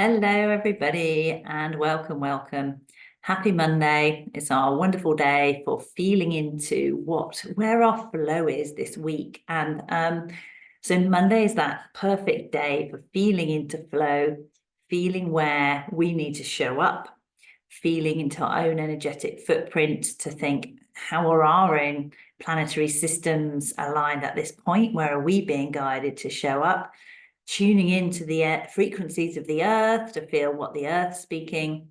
Hello, everybody, and welcome. Happy Monday. It's our wonderful day for feeling into where our flow is this week. And so Monday is that perfect day for feeling into flow, feeling where we need to show up, feeling into our own energetic footprint to think, how are our own planetary systems aligned at this point? Where are we being guided to show up? Tuning into the frequencies of the earth to feel what the earth's speaking,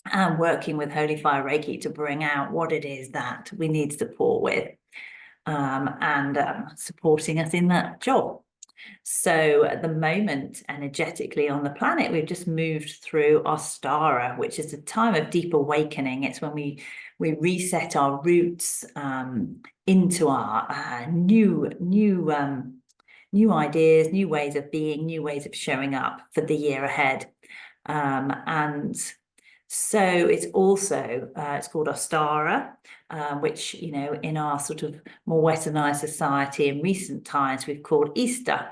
and working with Holy Fire Reiki to bring out what it is that we need support with, and supporting us in that job. So at the moment, energetically on the planet, we've just moved through Ostara, which is a time of deep awakening. It's when we reset our roots into our new ideas, new ways of being, new ways of showing up for the year ahead. And so it's also, it's called Ostara, which, in our sort of more westernized society in recent times, we've called Easter.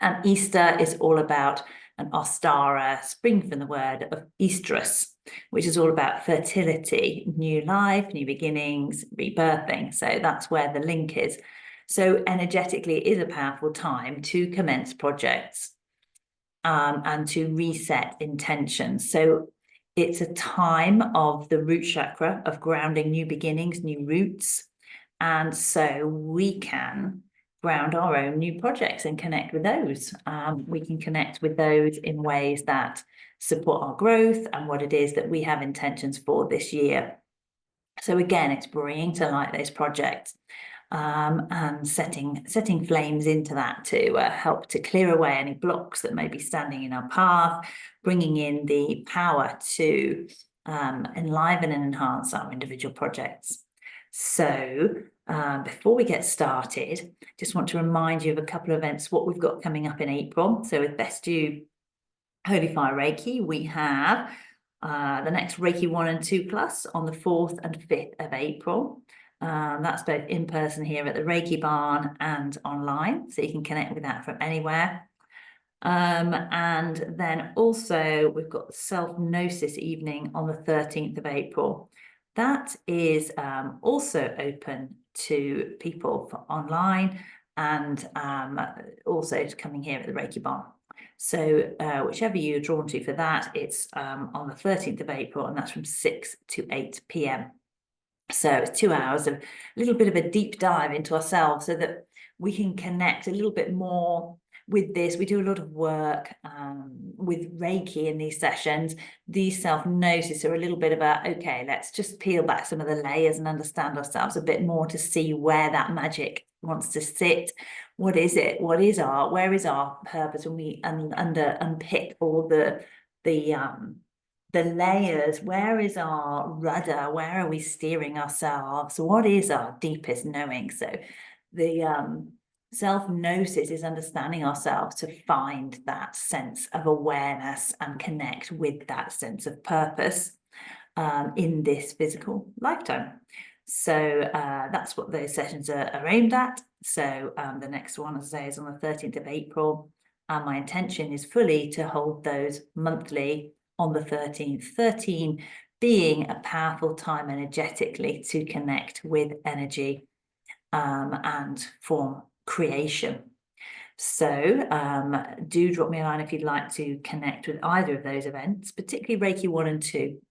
And Easter is all about an Ostara, spring from the word of Oestrus, which is all about fertility, new life, new beginnings, rebirthing. So that's where the link is. So energetically, it is a powerful time to commence projects and to reset intentions. So it's a time of the root chakra, of grounding new beginnings, new roots. And so we can ground our own new projects and connect with those. We can connect with those in ways that support our growth and what it is that we have intentions for this year. So again, it's bringing to light those projects. And setting flames into that to help to clear away any blocks that may be standing in our path, bringing in the power to enliven and enhance our individual projects. So before we get started, just want to remind you of a couple of events, what we've got coming up in April. So with Best You Holy Fire Reiki, we have the next Reiki 1 and 2 Plus on the 4th and 5th of April. That's both in person here at the Reiki Barn and online, so you can connect with that from anywhere. And then also we've got the Self-Gnosis evening on the 13th of April. That is also open to people for online and also coming here at the Reiki Barn. So whichever you're drawn to for that, it's on the 13th of April, and that's from 6 to 8 p.m. So it's 2 hours of a little bit of a deep dive into ourselves so that we can connect a little bit more with this. We do a lot of work with Reiki in these sessions. These self-gnosis are a little bit about, okay, let's just peel back some of the layers and understand ourselves a bit more to see where that magic wants to sit. What is it? Where is our purpose when we unpick all the layers? Where is our rudder? Where are we steering ourselves? What is our deepest knowing? So the self-gnosis is understanding ourselves to find that sense of awareness and connect with that sense of purpose in this physical lifetime. So that's what those sessions are aimed at. So the next one, as I say, is on the 13th of April. And my intention is fully to hold those monthly on the 13th, 13 being a powerful time energetically to connect with energy and form creation. So do drop me a line if you'd like to connect with either of those events, particularly Reiki 1 and 2.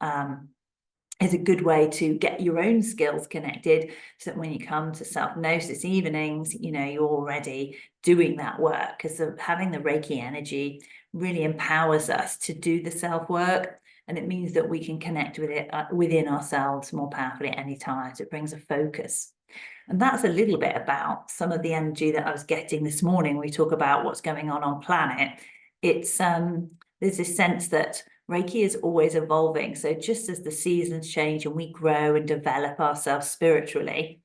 Is a good way to get your own skills connected so that when you come to self-gnosis evenings, you're already doing that work, because having the Reiki energy really empowers us to do the self-work, and it means that we can connect with it within ourselves more powerfully at any time. So it brings a focus. And that's a little bit about some of the energy that I was getting this morning when we talk about what's going on planet. It's there's this sense that Reiki is always evolving. So just as the seasons change and we grow and develop ourselves spiritually,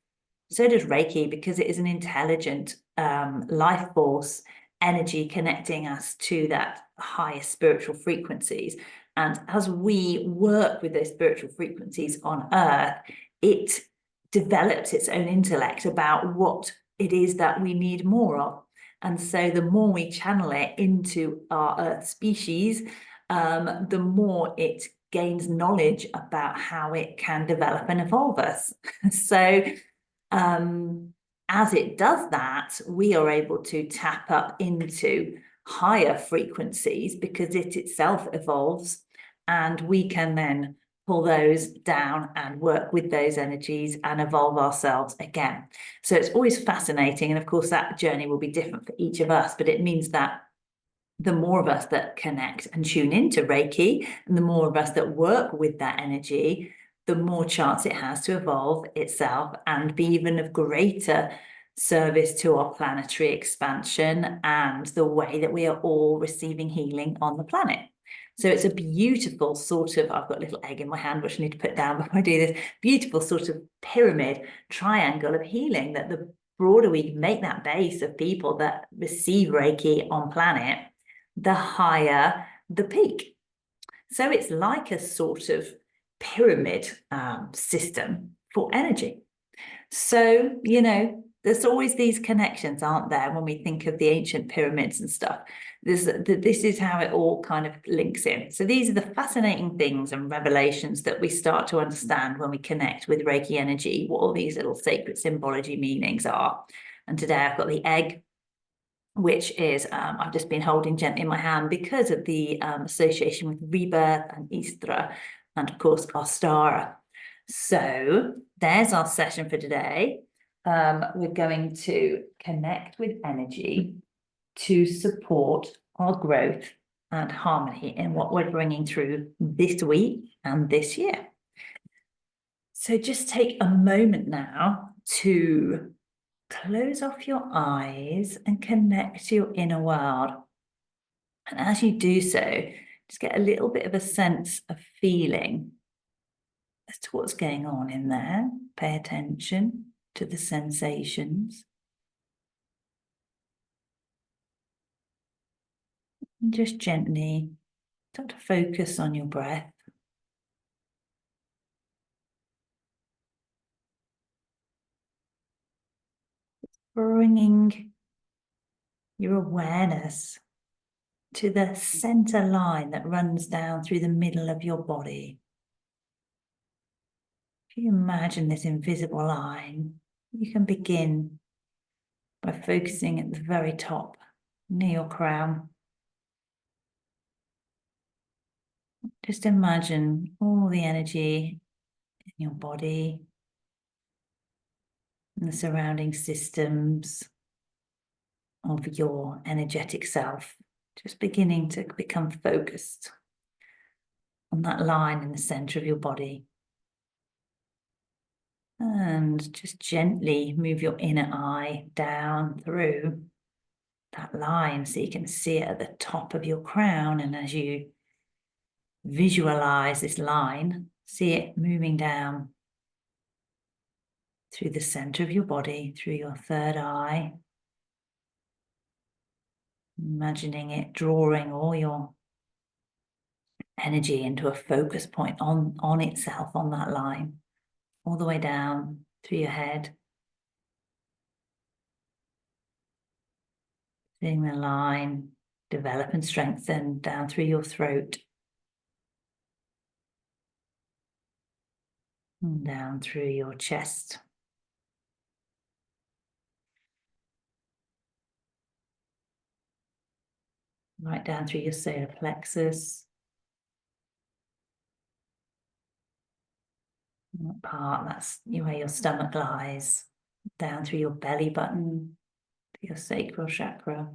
so does Reiki, because it is an intelligent life force energy connecting us to that higher spiritual frequencies. And as we work with those spiritual frequencies on Earth, it develops its own intellect about what it is that we need more of. And so the more we channel it into our Earth species, the more it gains knowledge about how it can develop and evolve us. So as it does that, we are able to tap up into higher frequencies because it itself evolves, and we can then pull those down and work with those energies and evolve ourselves again. So it's always fascinating. And of course, that journey will be different for each of us, but it means that the more of us that connect and tune into Reiki, and the more of us that work with that energy, the more chance it has to evolve itself and be even of greater service to our planetary expansion and the way that we are all receiving healing on the planet. So it's a beautiful sort of, I've got a little egg in my hand, which I need to put down before I do this, beautiful sort of pyramid triangle of healing, that the broader we make that base of people that receive Reiki on planet, the higher the peak. So it's like a sort of pyramid system for energy. So, there's always these connections, aren't there, when we think of the ancient pyramids and stuff. This is how it all kind of links in. So these are the fascinating things and revelations that we start to understand when we connect with Reiki energy, what all these little sacred symbology meanings are. And today I've got the egg, which is I've just been holding gently in my hand because of the association with Rebirth and Ostara, and of course Ostara. So there's our session for today. We're going to connect with energy to support our growth and harmony in what we're bringing through this week and this year. So just take a moment now to close off your eyes and connect to your inner world. And as you do so, just get a little bit of a sense of feeling as to what's going on in there. Pay attention to the sensations. And just gently start to focus on your breath. Bringing your awareness to the center line that runs down through the middle of your body. If you imagine this invisible line, you can begin by focusing at the very top, near your crown. Just imagine all the energy in your body and the surrounding systems of your energetic self, just beginning to become focused on that line in the center of your body. And just gently move your inner eye down through that line so you can see it at the top of your crown. And as you visualize this line, see it moving down through the center of your body, through your third eye. Imagining it drawing all your energy into a focus point on itself, on that line, all the way down through your head. Seeing the line develop and strengthen down through your throat. And down through your chest. Right down through your solar plexus. That part, that's where your stomach lies. Down through your belly button, to your sacral chakra.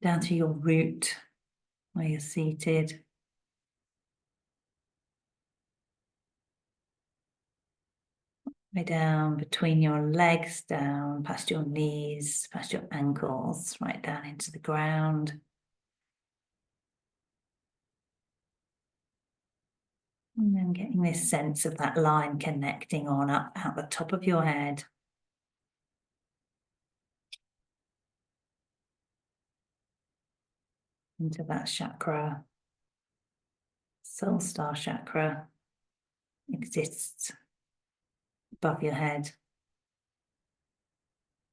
Down through your root, where you're seated. Way down between your legs, down past your knees, past your ankles, right down into the ground. And then getting this sense of that line connecting on up out the top of your head. Into that chakra. Soul star chakra exists above your head.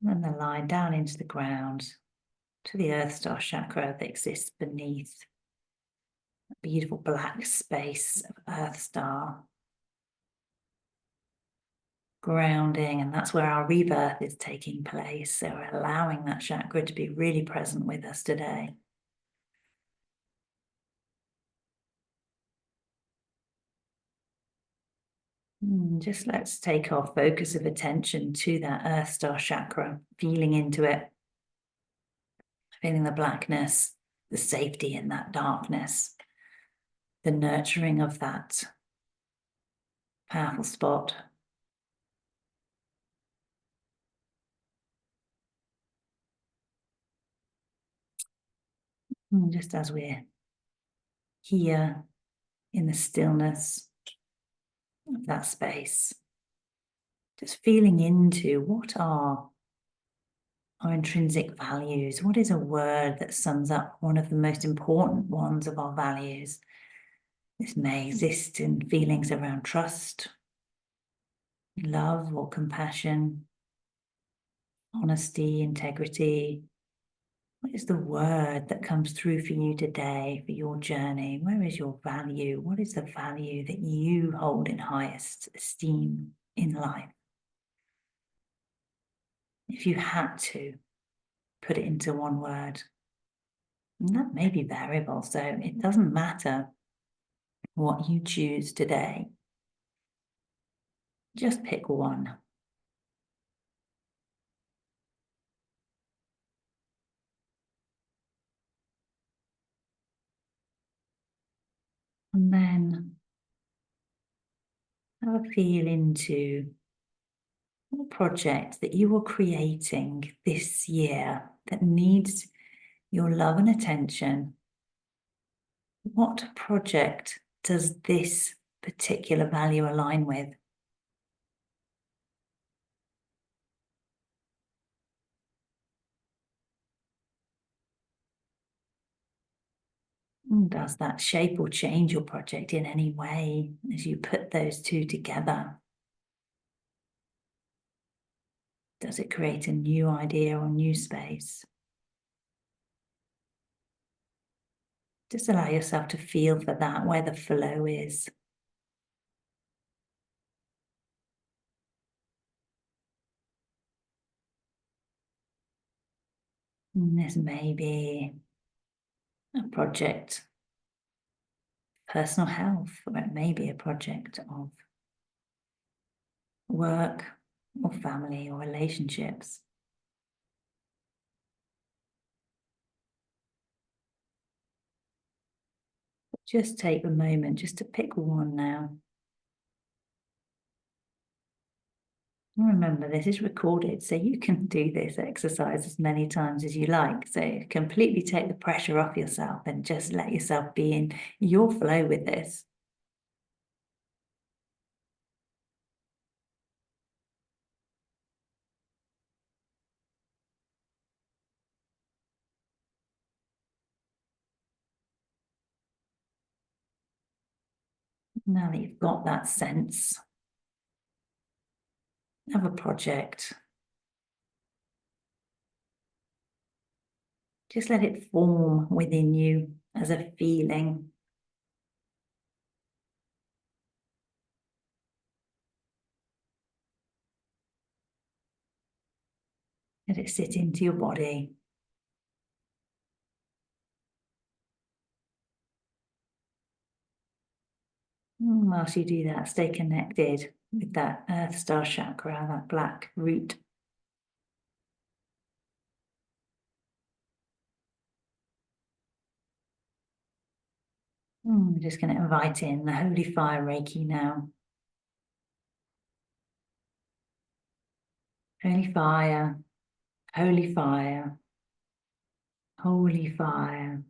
And the line down into the ground, to the Earth Star chakra that exists beneath a beautiful black space of Earth Star. Grounding, and that's where our rebirth is taking place. So we're allowing that chakra to be really present with us today. Just let's take our focus of attention to that Earth Star chakra, feeling into it, feeling the blackness, the safety in that darkness, the nurturing of that powerful spot. Just as we're here in the stillness of that space, just feeling into what are our intrinsic values. What is a word that sums up one of the most important ones of our values? This may exist in feelings around trust, love or compassion, honesty, integrity. What is the word that comes through for you today, for your journey? Where is your value? What is the value that you hold in highest esteem in life? If you had to put it into one word, and that may be variable, so it doesn't matter what you choose today. Just pick one. And then have a feel into a project that you are creating this year that needs your love and attention. What project does this particular value align with? Does that shape or change your project in any way as you put those two together? Does it create a new idea or new space? Just allow yourself to feel for that, where the flow is. And this may be a project, personal health, or it may be a project of work or family or relationships. Just take a moment just to pick one now. And remember, this is recorded, so you can do this exercise as many times as you like. So completely take the pressure off yourself and just let yourself be in your flow with this. Now that you've got that sense of a project, just let it form within you as a feeling. Let it sit into your body. Whilst you do that, stay connected with that Earth Star chakra, that black root. I'm just going to invite in the Holy Fire Reiki now. Holy fire, holy fire, holy fire.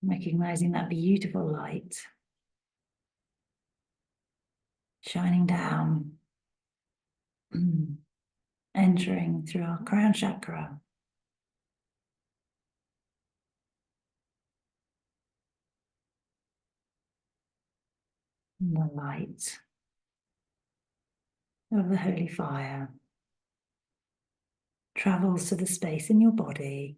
Recognizing that beautiful light shining down, entering through our crown chakra. And the light of the holy fire travels to the space in your body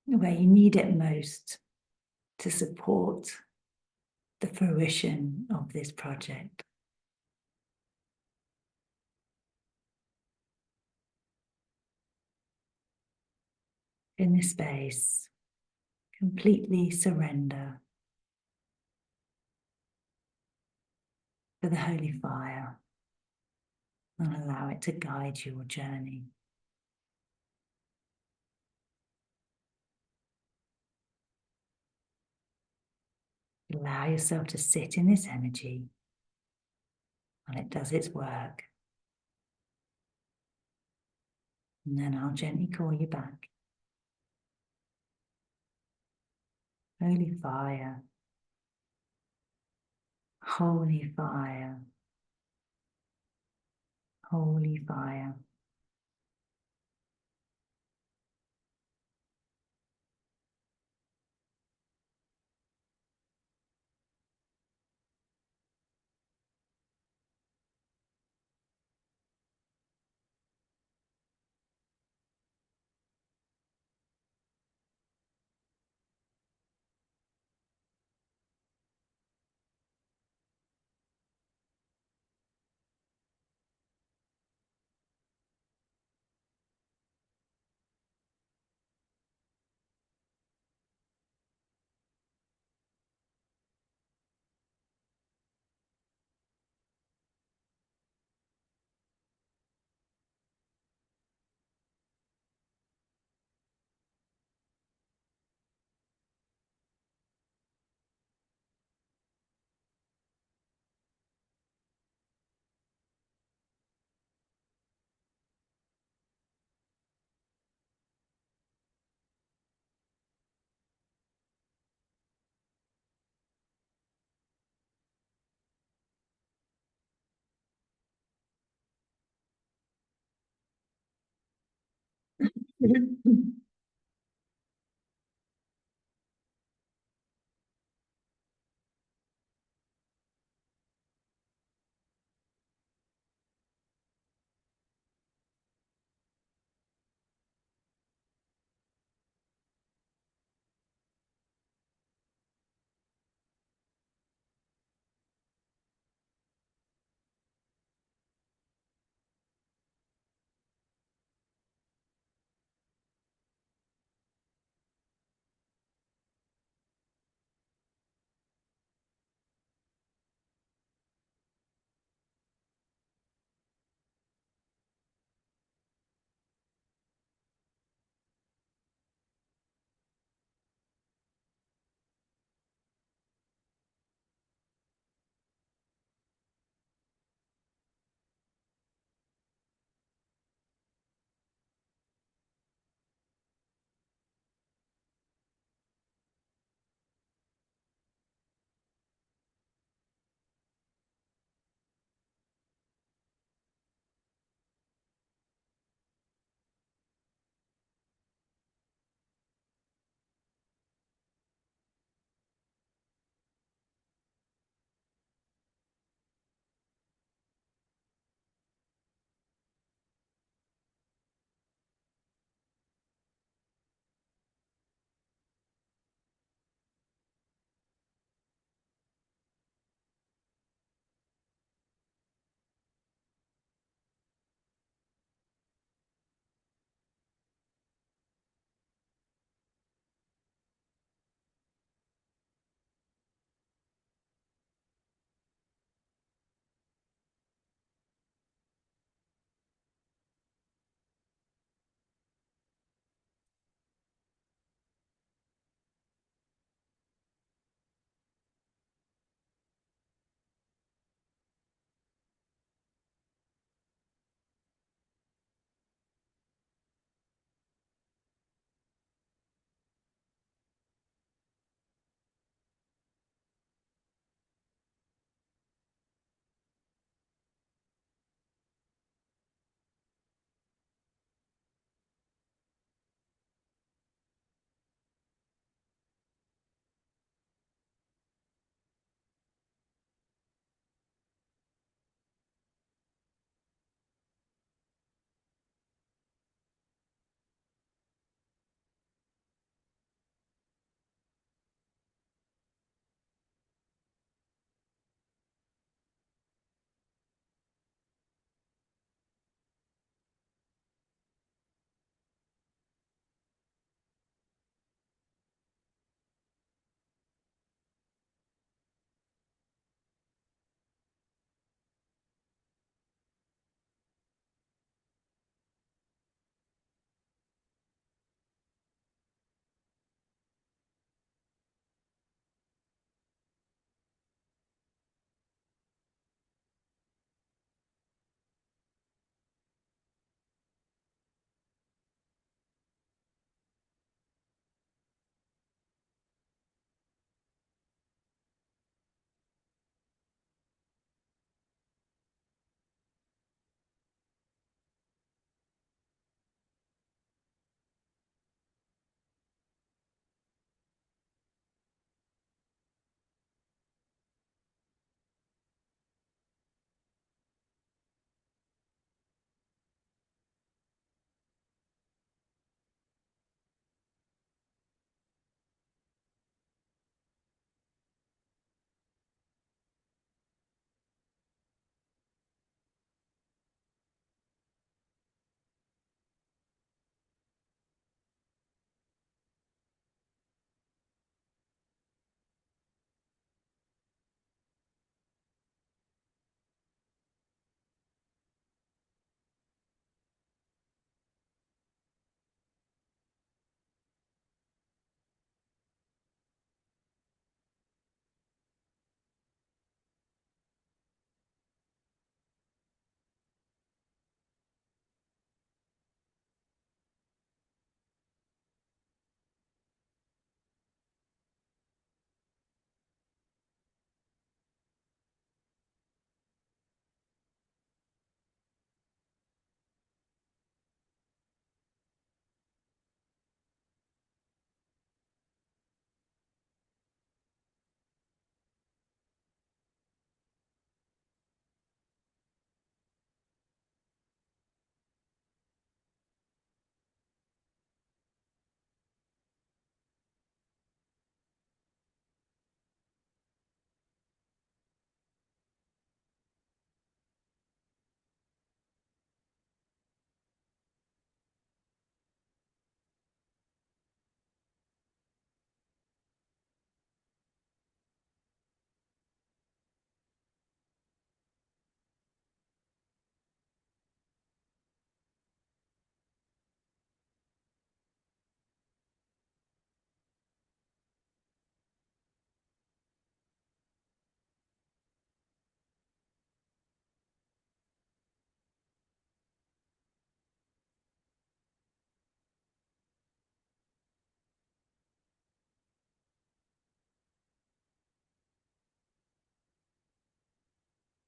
where you need it most to support the fruition of this project. In this space, completely surrender to the holy fire and allow it to guide your journey. Allow yourself to sit in this energy while it does its work. And then I'll gently call you back. Holy fire, holy fire, holy fire.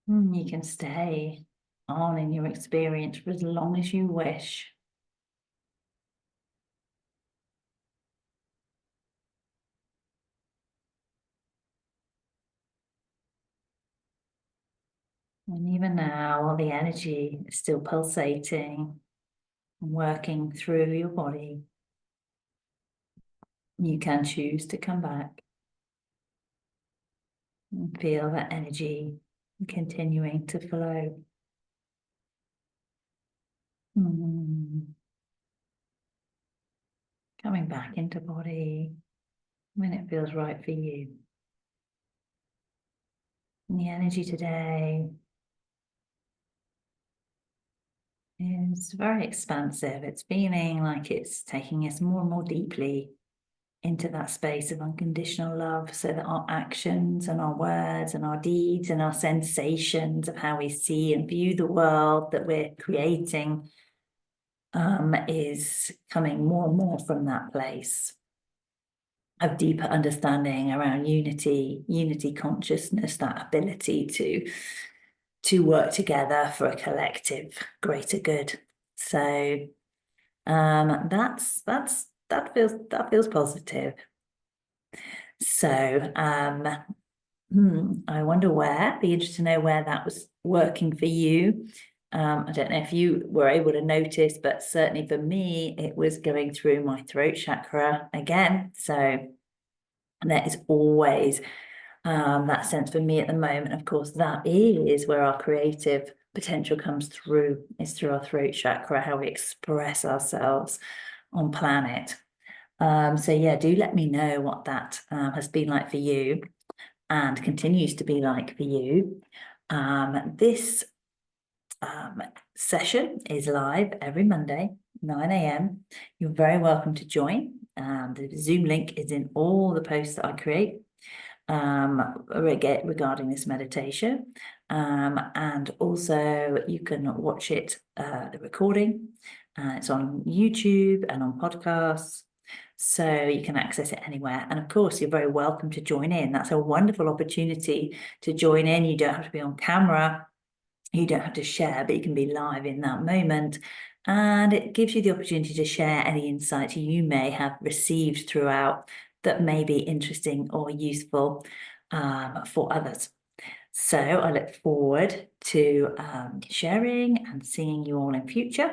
You can stay on in your experience for as long as you wish. And even now, while the energy is still pulsating and working through your body, you can choose to come back and feel that energy continuing to flow. Coming back into body when it feels right for you. And the energy today is very expansive. It's feeling like it's taking us more and more deeply into that space of unconditional love, so that our actions and our words and our deeds and our sensations of how we see and view the world that we're creating is coming more and more from that place of deeper understanding around unity consciousness, that ability to work together for a collective greater good. So that feels positive. So I wonder where, be interested to know where that was working for you. I don't know if you were able to notice, but certainly for me, it was going through my throat chakra again. So there is always that sense for me at the moment. Of course, that is where our creative potential comes through, is through our throat chakra, how we express ourselves on planet. So yeah, do let me know what that has been like for you and continues to be like for you. This session is live every Monday, 9 a.m. You're very welcome to join. The Zoom link is in all the posts that I create regarding this meditation. And also you can watch it, the recording. It's on YouTube and on podcasts. So you can access it anywhere. And of course, you're very welcome to join in. That's a wonderful opportunity to join in. You don't have to be on camera. You don't have to share, but you can be live in that moment. And it gives you the opportunity to share any insights you may have received throughout that may be interesting or useful for others. So I look forward to sharing and seeing you all in future,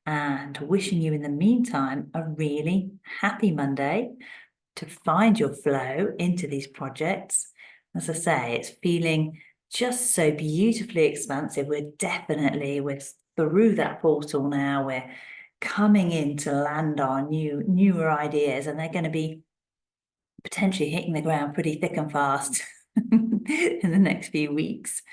and wishing you in the meantime a really happy Monday, to find your flow into these projects. As I say, it's feeling just so beautifully expansive. We're through that portal now. We're coming in to land our newer ideas, and they're going to be potentially hitting the ground pretty thick and fast in the next few weeks.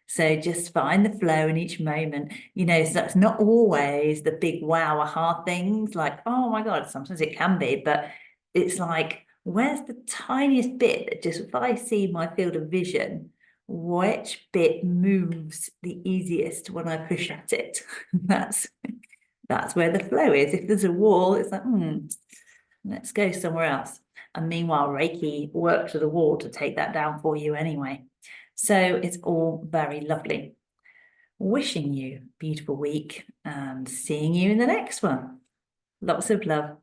So just find the flow in each moment. So that's not always the big wow aha things like, oh my God, sometimes it can be, but it's like, where's the tiniest bit that just, if I see my field of vision, which bit moves the easiest when I push at it? That's where the flow is. If there's a wall, it's like, let's go somewhere else. And meanwhile, Reiki works to the wall to take that down for you anyway. So it's all very lovely. Wishing you a beautiful week and seeing you in the next one. Lots of love.